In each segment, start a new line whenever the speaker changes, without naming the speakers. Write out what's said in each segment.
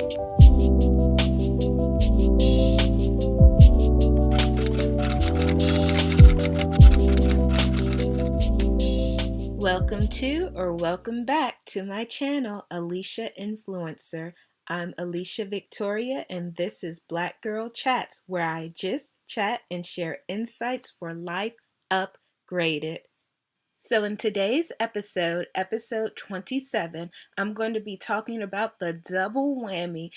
Welcome to or welcome back to my channel, Alicia Influencer. I'm Alicia Victoria and this is Black Girl Chats, where I just chat and share insights for life upgraded. So in today's episode, episode 27, I'm going to be talking about the double whammy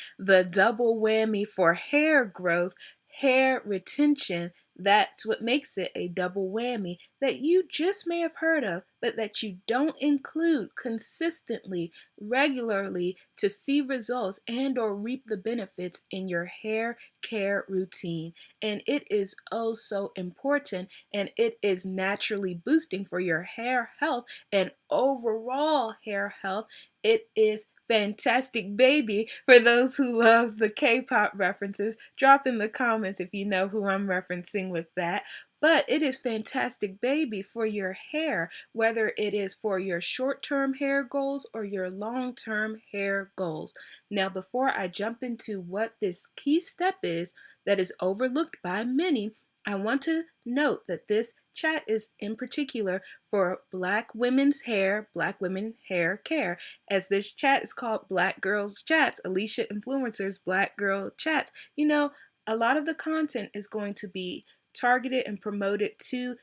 for hair growth, hair retention. That's what makes it a double whammy that you just may have heard of, but that you don't include consistently, regularly to see results and or reap the benefits in your hair care routine. And it is oh so important, and it is naturally boosting for your hair health and overall hair health. It is fantastic baby for those who love the K-pop references. Drop in the comments if you know who I'm referencing with that. But it is fantastic baby for your hair, whether it is for your short-term hair goals or your long-term hair goals. Now, before I jump into what this key step is that is overlooked by many, I want to note that this chat is in particular for Black women's hair, Black women hair care, as this chat is called Black Girls Chats, Alicia Influencer's Black Girl Chats. You know, a lot of the content is going to be targeted and promoted to,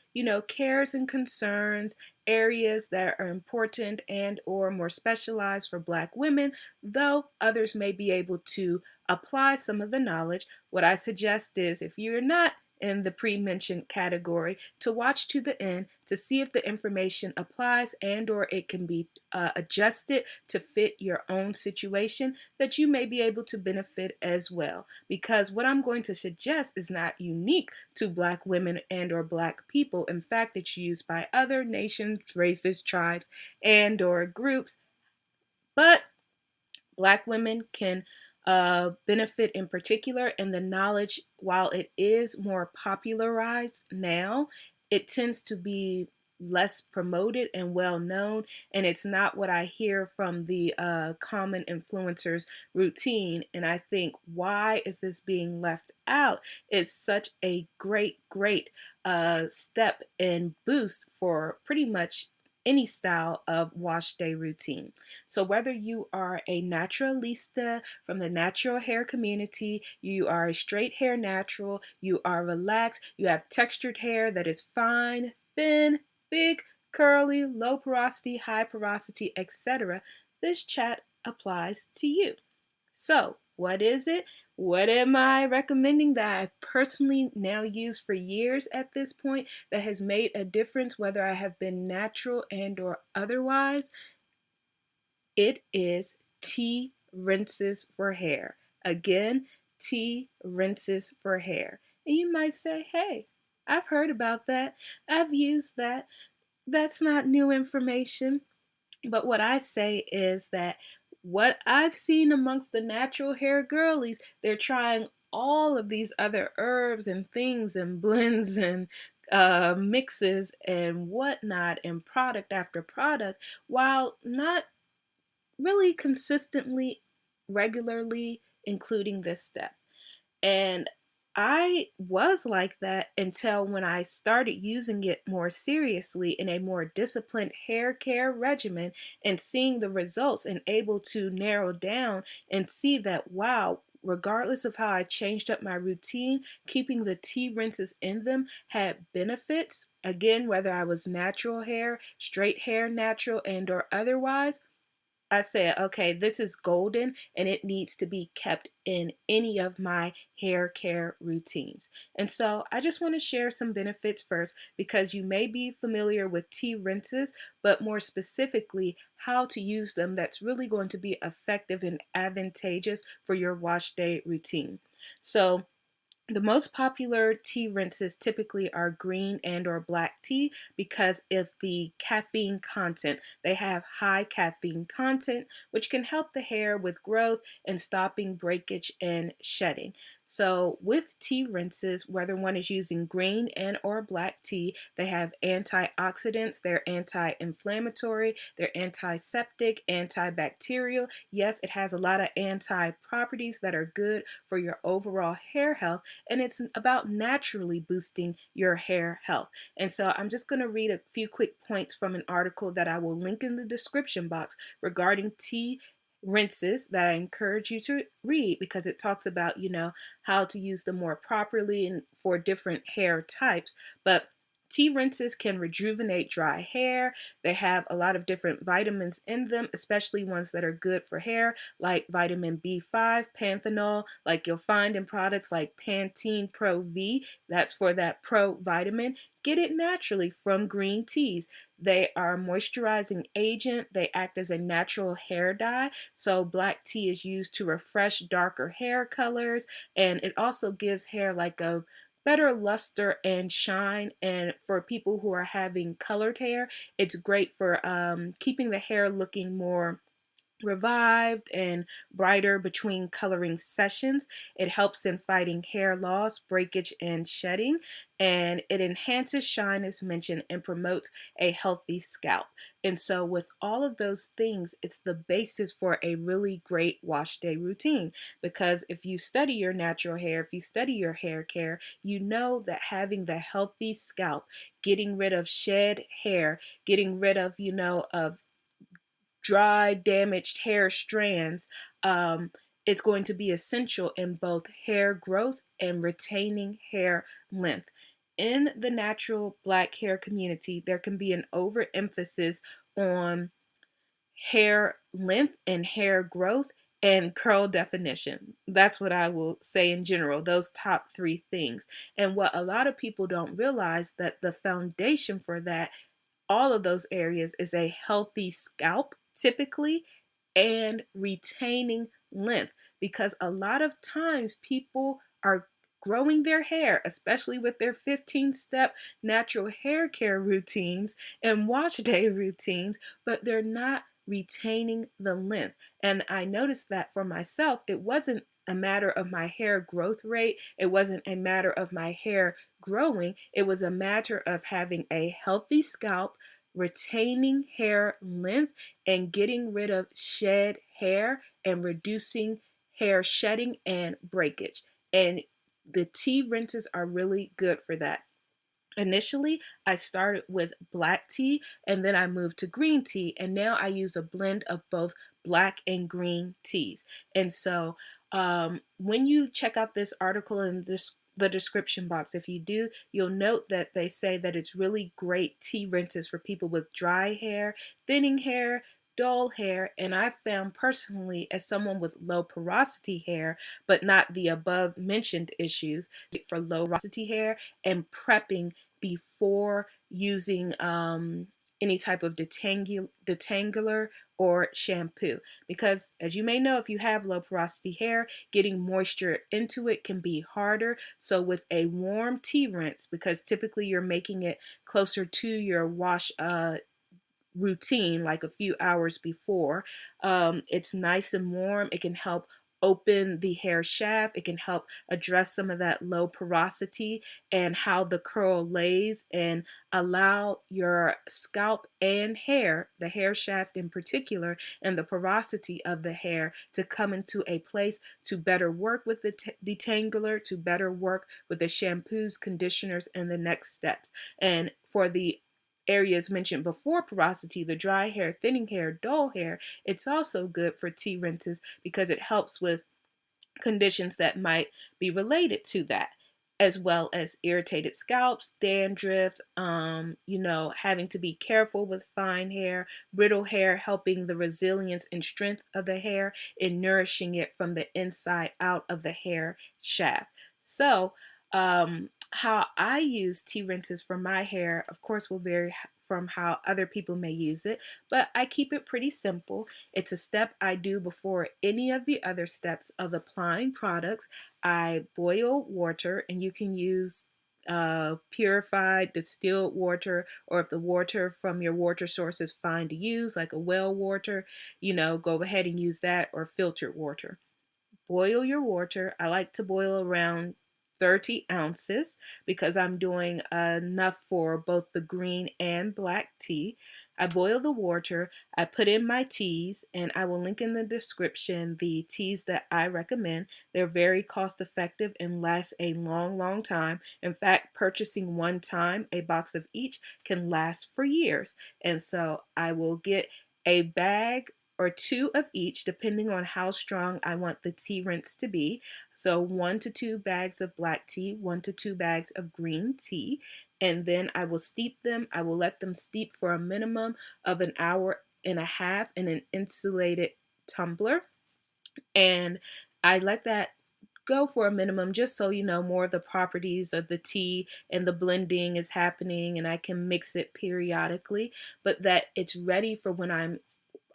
cares and concerns, areas that are important and or more specialized for Black women, though others may be able to apply some of the knowledge. What I suggest is, if you're not in the pre-mentioned category, to watch to the end to see if the information applies and or it can be adjusted to fit your own situation, that you may be able to benefit as well. Because what I'm going to suggest is not unique to Black women and or Black people. In fact, it's used by other nations, races, tribes, and or groups. But Black women can benefit in particular, and the knowledge, while it is more popularized now, it tends to be less promoted and well known, and it's not what I hear from the common influencers routine. And I think, why is this being left out? It's such a great step and boost for pretty much any style of wash day routine. So whether you are a naturalista from the natural hair community, you are a straight hair natural, you are relaxed, you have textured hair that is fine, thin, big, curly, low porosity, high porosity, etc., this chat applies to you. So, what is it? What am I recommending that I've personally now used for years at this point that has made a difference, whether I have been natural and or otherwise? It is tea rinses for hair. Again, tea rinses for hair. And you might say, hey, I've heard about that. I've used that. That's not new information. But what I say is that what I've seen amongst the natural hair girlies, they're trying all of these other herbs and things and blends and mixes and whatnot and product after product, while not really consistently, regularly including this step. And I was like that until when I started using it more seriously in a more disciplined hair care regimen and seeing the results and able to narrow down and see that, wow, regardless of how I changed up my routine, keeping the tea rinses in them had benefits. Again, whether I was natural hair, straight hair natural, and or otherwise, I said, okay, this is golden and it needs to be kept in any of my hair care routines. And so I just want to share some benefits first, because you may be familiar with tea rinses, but more specifically, how to use them that's really going to be effective and advantageous for your wash day routine. So The most popular tea rinses typically are green and or black tea because of the caffeine content. They have high caffeine content, which can help the hair with growth and stopping breakage and shedding. So with tea rinses, whether one is using green and or black tea, they have antioxidants, they're anti-inflammatory, they're antiseptic, antibacterial. Yes, it has a lot of anti properties that are good for your overall hair health, and it's about naturally boosting your hair health. And so I'm just going to read a few quick points from an article that I will link in the description box regarding tea rinses that I encourage you to read, because it talks about, how to use them more properly and for different hair types. But tea rinses can rejuvenate dry hair. They have a lot of different vitamins in them, especially ones that are good for hair, like vitamin B5, panthenol, like you'll find in products like Pantene Pro V. That's for that pro vitamin. Get it naturally from green teas. They are a moisturizing agent. They act as a natural hair dye. So black tea is used to refresh darker hair colors, and it also gives hair like a better luster and shine. And for people who are having colored hair, it's great for keeping the hair looking more revived and brighter between coloring sessions. It helps in fighting hair loss, breakage, and shedding, and it enhances shine, as mentioned, and promotes a healthy scalp. And so, with all of those things, it's the basis for a really great wash day routine. Because if you study your natural hair, if you study your hair care, you know that having the healthy scalp, getting rid of shed hair, getting rid of, of dry, damaged hair strands, is going to be essential in both hair growth and retaining hair length. In the natural black hair community, there can be an overemphasis on hair length and hair growth and curl definition. That's what I will say in general, those top three things. And what a lot of people don't realize, that the foundation for that, all of those areas, is a healthy scalp typically, and retaining length, because a lot of times people are growing their hair, especially with their 15-step natural hair care routines and wash day routines, but they're not retaining the length. And I noticed that for myself, it wasn't a matter of my hair growth rate, it wasn't a matter of my hair growing, it was a matter of having a healthy scalp, retaining hair length, and getting rid of shed hair and reducing hair shedding and breakage. And the tea rinses are really good for that. Initially, I started with black tea, and then I moved to green tea, and now I use a blend of both black and green teas. And so, when you check out this article in the description box, if you do, you'll note that they say that it's really great tea rinses for people with dry hair, thinning hair, dull hair, and I found personally, as someone with low porosity hair, but not the above mentioned issues, for low porosity hair and prepping before using any type of detangler or shampoo. Because as you may know, if you have low porosity hair, getting moisture into it can be harder. So with a warm tea rinse, because typically you're making it closer to your wash routine, like a few hours before, it's nice and warm. It can help open the hair shaft. It can help address some of that low porosity and how the curl lays, and allow your scalp and hair, the hair shaft in particular, and the porosity of the hair to come into a place to better work with the detangler, to better work with the shampoos, conditioners, and the next steps. And for the areas mentioned before porosity, the dry hair, thinning hair, dull hair, it's also good for tea rinses because it helps with conditions that might be related to that, as well as irritated scalps, dandruff, having to be careful with fine hair, brittle hair, helping the resilience and strength of the hair and nourishing it from the inside out of the hair shaft. So, how I use tea rinses for my hair, of course, will vary from how other people may use it, but I keep it pretty simple. It's a step I do before any of the other steps of applying products. I boil water, and you can use purified distilled water, or if the water from your water source is fine to use, like a well water, go ahead and use that, or filtered water. Boil your water. I like to boil around 30 ounces because I'm doing enough for both the green and black tea. I boil the water, I put in my teas, and I will link in the description the teas that I recommend. They're very cost effective and last a long, long time. In fact, purchasing one time a box of each can last for years. And so I will get a bag or two of each, depending on how strong I want the tea rinse to be. So 1 to 2 bags of black tea, 1 to 2 bags of green tea, and then I will steep them. I will let them steep for a minimum of an hour and a half in an insulated tumbler. And I let that go for a minimum just so more of the properties of the tea and the blending is happening, and I can mix it periodically, but that it's ready for when I'm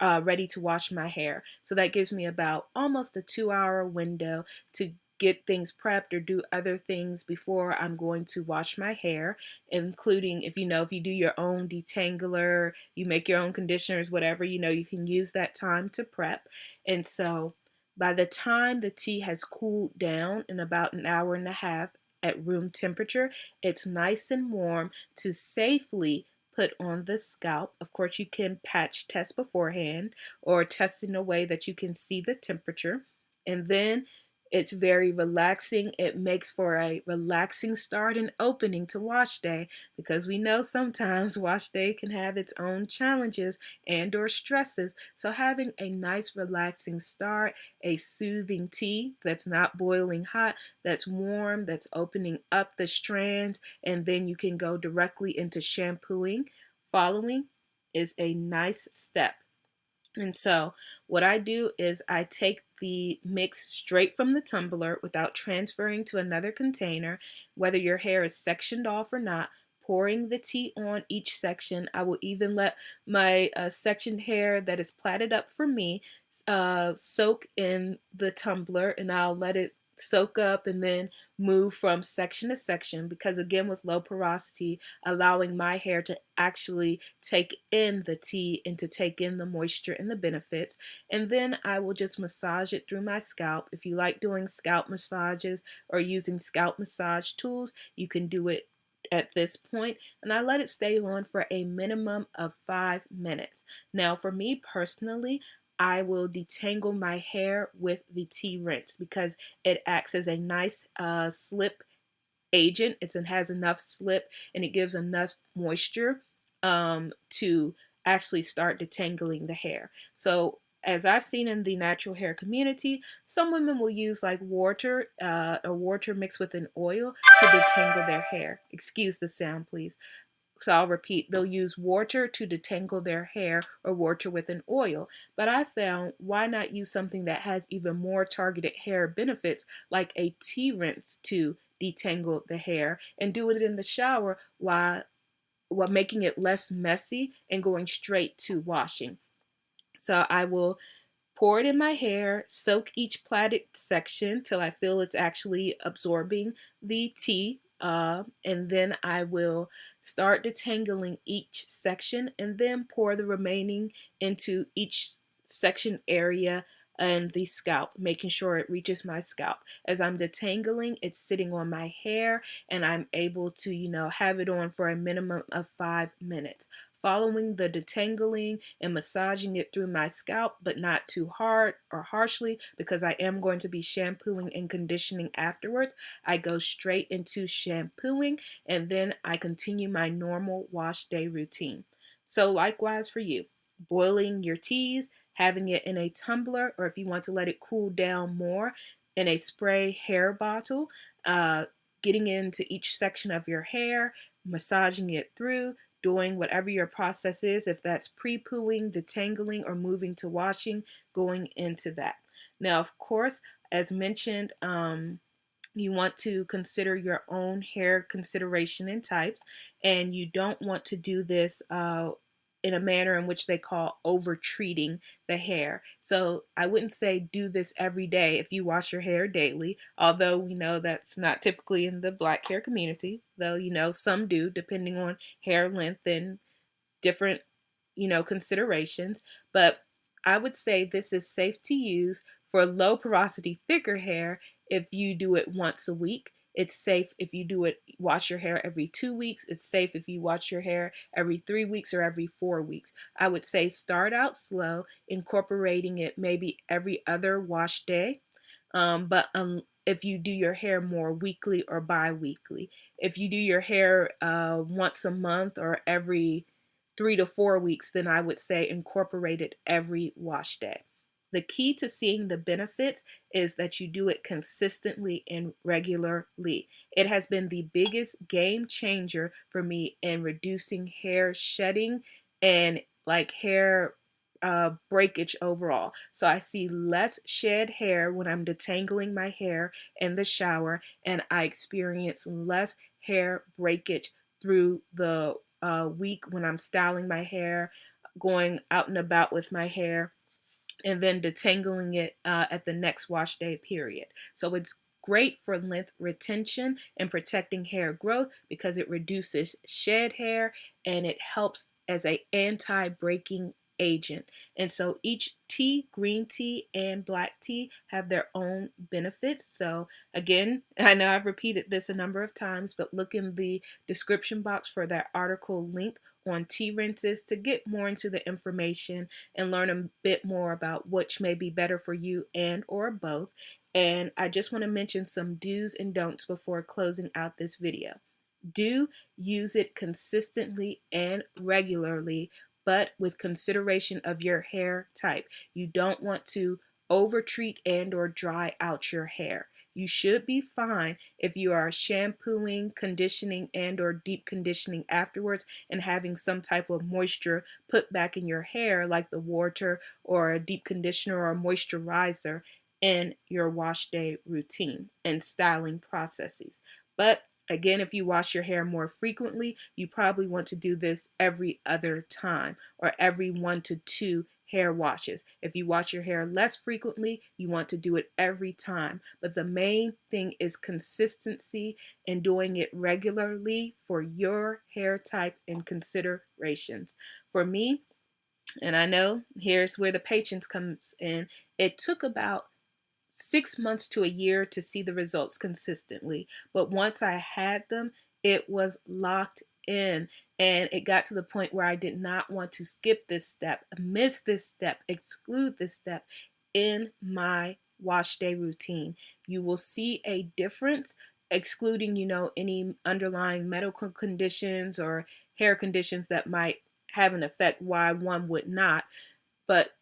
ready to wash my hair. So that gives me about almost a 2 hour window to get things prepped or do other things before I'm going to wash my hair, including if you do your own detangler, you make your own conditioners, whatever, you can use that time to prep. And so by the time the tea has cooled down in about an hour and a half at room temperature, it's nice and warm to safely put on the scalp. Of course, you can patch test beforehand or test in a way that you can see the temperature. And then it's very relaxing. It makes for a relaxing start and opening to wash day, because we know sometimes wash day can have its own challenges and or stresses. So having a nice relaxing start, a soothing tea that's not boiling hot, that's warm, that's opening up the strands, and then you can go directly into shampooing. Following is a nice step. And so what I do is I take the mix straight from the tumbler without transferring to another container, whether your hair is sectioned off or not, pouring the tea on each section. I will even let my sectioned hair that is plaited up for me soak in the tumbler, and I'll let it soak up and then move from section to section, because again, with low porosity, allowing my hair to actually take in the tea and to take in the moisture and the benefits. And then I will just massage it through my scalp. If you like doing scalp massages or using scalp massage tools, you can do it at this point, and I let it stay on for a minimum of 5 minutes. Now, for me personally, I will detangle my hair with the tea rinse because it acts as a nice slip agent. It has enough slip and it gives enough moisture to actually start detangling the hair. So as I've seen in the natural hair community, some women will use like water or water mixed with an oil to detangle their hair. Excuse the sound, please. So I'll repeat, they'll use water to detangle their hair or water with an oil. But I found, why not use something that has even more targeted hair benefits, like a tea rinse to detangle the hair, and do it in the shower while making it less messy and going straight to washing. So I will pour it in my hair, soak each plaited section till I feel it's actually absorbing the tea, and then I will start detangling each section and then pour the remaining into each section area and the scalp, making sure it reaches my scalp. As I'm detangling, it's sitting on my hair and I'm able to, have it on for a minimum of 5 minutes. Following the detangling and massaging it through my scalp, but not too hard or harshly, because I am going to be shampooing and conditioning afterwards, I go straight into shampooing, and then I continue my normal wash day routine. So likewise for you, boiling your teas, having it in a tumbler, or if you want to let it cool down more, in a spray hair bottle, uh, getting into each section of your hair, massaging it through, doing whatever your process is, if that's pre-pooing, detangling, or moving to washing, going into that. Now, of course, as mentioned, You want to consider your own hair consideration and types, and you don't want to do this in a manner in which they call over treating the hair. So I wouldn't say do this every day if you wash your hair daily, although we know that's not typically in the black hair community, though some do depending on hair length and different, considerations. But I would say this is safe to use for low porosity, thicker hair if you do it once a week. It's safe if you wash your hair every 2 weeks. It's safe if you wash your hair every 3 weeks or every 4 weeks. I would say start out slow, incorporating it maybe every other wash day. But if you do your hair more weekly or bi-weekly, if you do your hair once a month or every 3 to 4 weeks, then I would say incorporate it every wash day. The key to seeing the benefits is that you do it consistently and regularly. It has been the biggest game changer for me in reducing hair shedding and like hair breakage overall. So I see less shed hair when I'm detangling my hair in the shower, and I experience less hair breakage through the week when I'm styling my hair, going out and about with my hair, and then detangling it at the next wash day period. So it's great for length retention and protecting hair growth because it reduces shed hair and it helps as a anti-breaking agent. And so each tea, green tea and black tea, have their own benefits. So again, I know I've repeated this a number of times, but look in the description box for that article link on tea rinses to get more into the information and learn a bit more about which may be better for you and or both. And I just want to mention some do's and don'ts before closing out this video. Do use it consistently and regularly, but with consideration of your hair type. You don't want to overtreat and or dry out your hair. You should be fine if you are shampooing, conditioning, and or deep conditioning afterwards and having some type of moisture put back in your hair like the water or a deep conditioner or a moisturizer in your wash day routine and styling processes. But again, if you wash your hair more frequently, you probably want to do this every other time or every 1 to 2 hair washes. If you wash your hair less frequently, you want to do it every time. But the main thing is consistency and doing it regularly for your hair type and considerations. For me, and I know here's where the patience comes in, it took about 6 months to a year to see the results consistently. But once I had them, it was locked in. And it got to the point where I did not want to skip this step, miss this step, exclude this step in my wash day routine. You will see a difference, excluding, any underlying medical conditions or hair conditions that might have an effect why one would not. But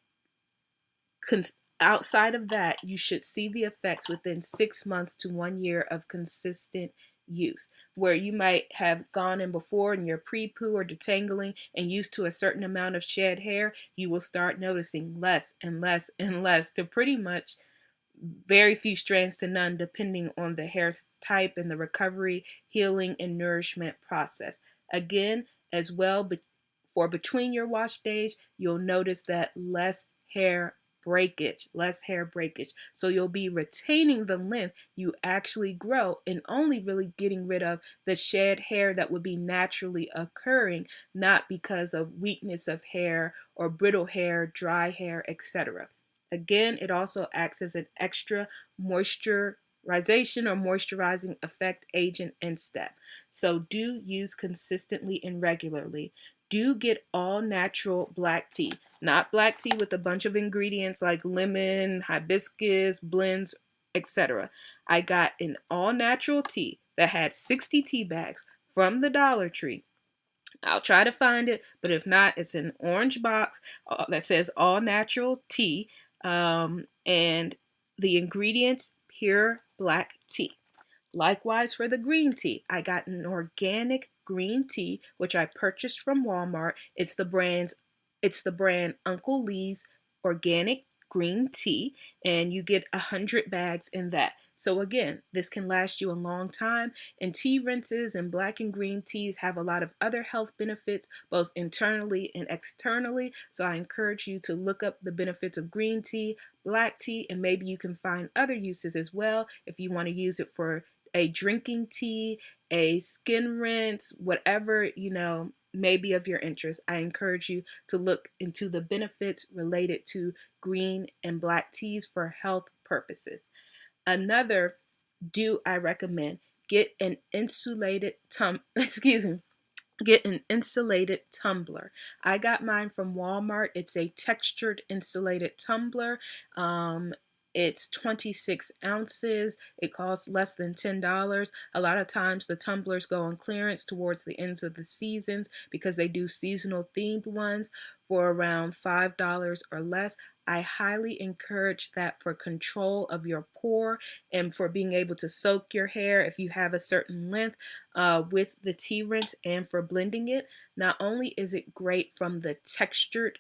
outside of that, you should see the effects within 6 months to 1 year of consistent use. Where you might have gone in before in your pre-poo or detangling and used to a certain amount of shed hair, you will start noticing less and less and less to pretty much very few strands to none, depending on the hair type and the recovery, healing, and nourishment process. Again, as well, for between your wash days, you'll notice that less hair breakage. So you'll be retaining the length you actually grow and only really getting rid of the shed hair that would be naturally occurring, not because of weakness of hair or brittle hair, dry hair, etc. Again, it also acts as an extra moisturization or moisturizing effect agent and step. So do use consistently and regularly. Do get all natural black tea, not black tea with a bunch of ingredients like lemon, hibiscus, blends, etc. I got an all natural tea that had 60 tea bags from the Dollar Tree. I'll try to find it, but if not, it's an orange box that says all natural tea, and the ingredients pure black tea. Likewise for the green tea, I got an organic green tea which I purchased from Walmart. It's the brand Uncle Lee's Organic green tea, and you get 100 bags in that. So again, this can last you a long time, and tea rinses and black and green teas have a lot of other health benefits, both internally and externally. So I encourage you to look up the benefits of green tea, black tea, and maybe you can find other uses as well if you want to use it for a drinking tea, a skin rinse, whatever, may be of your interest. I encourage you to look into the benefits related to green and black teas for health purposes. Another do I recommend, get an insulated excuse me, get an insulated tumbler. I got mine from Walmart. It's a textured insulated tumbler. It's 26 ounces. It costs less than $10. A lot of times the tumblers go on clearance towards the ends of the seasons because they do seasonal themed ones for around $5 or less. I highly encourage that for control of your pour and for being able to soak your hair if you have a certain length with the tea rinse, and for blending it. Not only is it great from the textured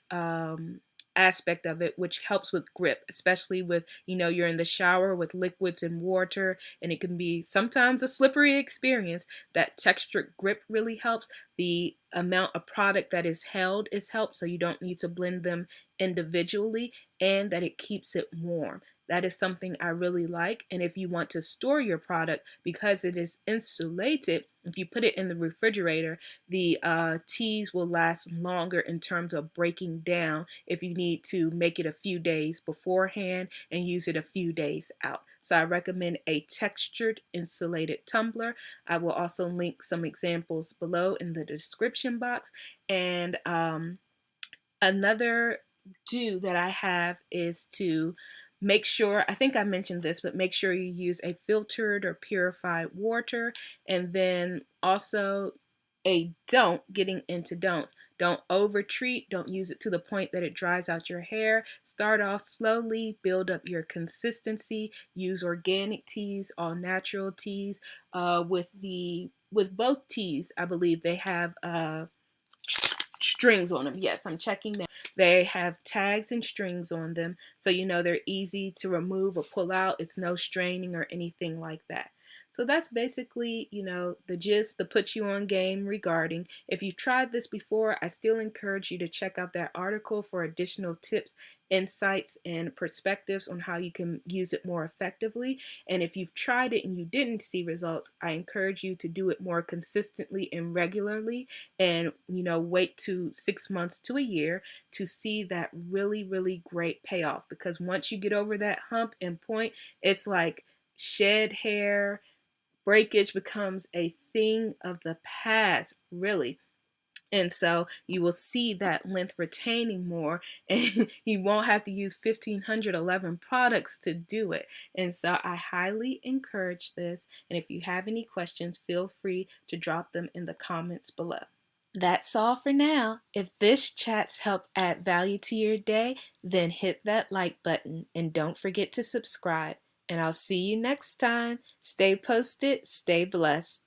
aspect of it, which helps with grip, especially with, you're in the shower with liquids and water, and it can be sometimes a slippery experience. That textured grip really helps. The amount of product that is held is helped, so you don't need to blend them individually, and that it keeps it warm. That is something I really like. And if you want to store your product, because it is insulated, if you put it in the refrigerator, the teas will last longer in terms of breaking down if you need to make it a few days beforehand and use it a few days out. So I recommend a textured insulated tumbler. I will also link some examples below in the description box. And another do that I have is to make sure, I think I mentioned this, but make sure you use a filtered or purified water. And then also getting into don'ts. Don't over treat. Don't use it to the point that it dries out your hair. Start off slowly, build up your consistency. Use organic teas, all natural teas. With both teas, I believe they have strings on them. Yes, I'm checking that. They have tags and strings on them, so they're easy to remove or pull out. It's no straining or anything like that. So that's basically, the gist, the put you on game regarding. If you've tried this before, I still encourage you to check out that article for additional tips, insights, and perspectives on how you can use it more effectively. And if you've tried it and you didn't see results, I encourage you to do it more consistently and regularly, and wait to 6 months to a year to see that really, really great payoff. Because once you get over that hump and point, it's like shed hair breakage becomes a thing of the past, really. And so you will see that length retaining more, and you won't have to use 1,511 products to do it. And so I highly encourage this. And if you have any questions, feel free to drop them in the comments below. That's all for now. If this chat's helped add value to your day, then hit that like button and don't forget to subscribe. And I'll see you next time. Stay posted, stay blessed.